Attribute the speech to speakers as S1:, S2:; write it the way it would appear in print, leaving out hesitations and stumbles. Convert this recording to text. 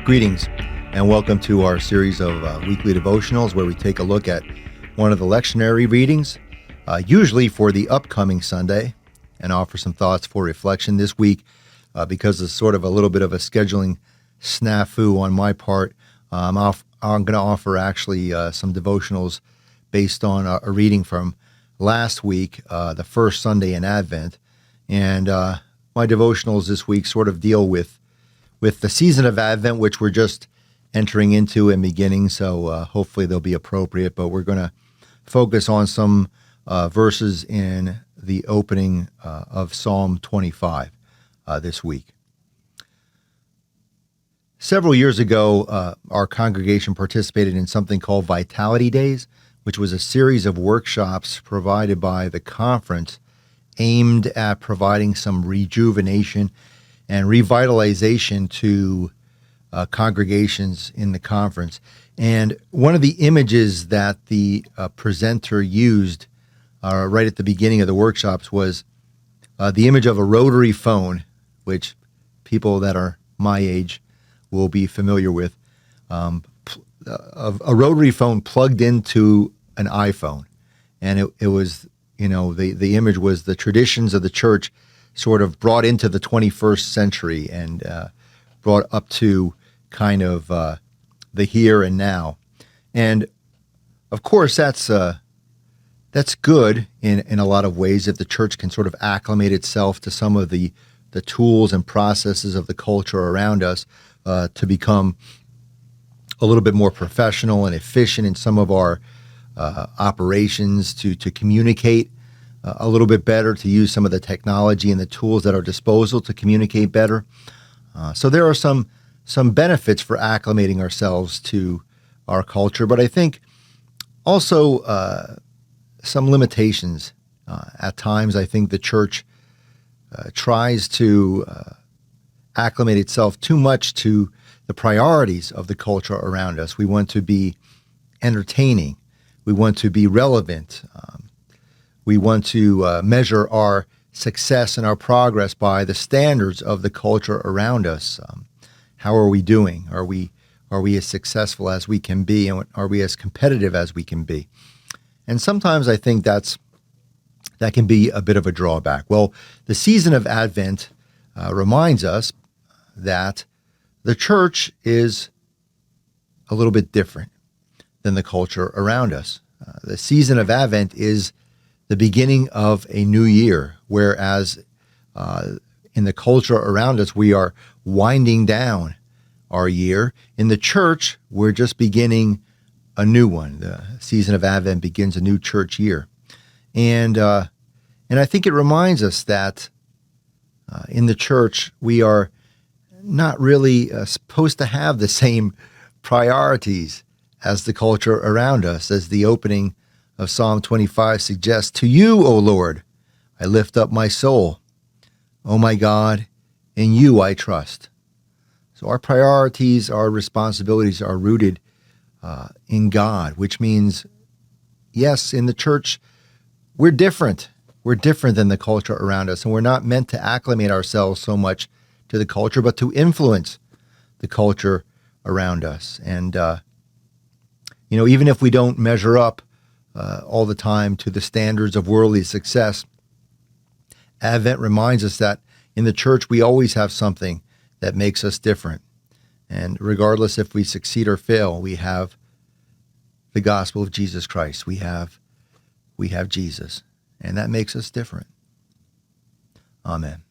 S1: Greetings, and welcome to our series of weekly devotionals where we take a look at one of the lectionary readings, usually for the upcoming Sunday, and offer some thoughts for reflection this week. Because it's sort of a little bit of a scheduling snafu on my part, I'm going to offer actually some devotionals based on a reading from last week, the first Sunday in Advent. And my devotionals this week sort of deal with the season of Advent, which we're just entering into and beginning, so hopefully they'll be appropriate. But we're going to focus on some verses in the opening of Psalm 25 this week. Several years ago, our congregation participated in something called Vitality Days, which was a series of workshops provided by the conference aimed at providing some rejuvenation and revitalization to congregations in the conference. And one of the images that the presenter used right at the beginning of the workshops was the image of a rotary phone, which people that are my age will be familiar with, of a rotary phone plugged into an iPhone. And it was, the image was the traditions of the church sort of brought into the 21st century and brought up to kind of the here and now. And of course, that's good in a lot of ways if the church can sort of acclimate itself to some of the tools and processes of the culture around us to become a little bit more professional and efficient in some of our operations, to communicate a little bit better, to use some of the technology and the tools at our disposal to communicate better. So there are some benefits for acclimating ourselves to our culture, but I think also some limitations. At times, I think the church tries to acclimate itself too much to the priorities of the culture around us. We want to be entertaining. We want to be relevant. We want to measure our success and our progress by the standards of the culture around us. How are we doing? Are we as successful as we can be, and are we as competitive as we can be? And sometimes I think that can be a bit of a drawback. Well, the season of Advent reminds us that the church is a little bit different than the culture around us. The season of Advent is the beginning of a new year, whereas in the culture around us, we are winding down our year. In the church, we're just beginning a new one. The season of Advent begins a new church year. And I think it reminds us that in the church, we are not really supposed to have the same priorities as the culture around us, as the opening of Psalm 25 suggests. To you, O Lord, I lift up my soul. O my God, in you I trust. So our priorities, our responsibilities are rooted in God, which means, yes, in the church, we're different. We're different than the culture around us, and we're not meant to acclimate ourselves so much to the culture, but to influence the culture around us. And, even if we don't measure up all the time to the standards of worldly success, Advent reminds us that in the church, we always have something that makes us different. And regardless if we succeed or fail, we have the gospel of Jesus Christ. We have Jesus, and that makes us different. Amen.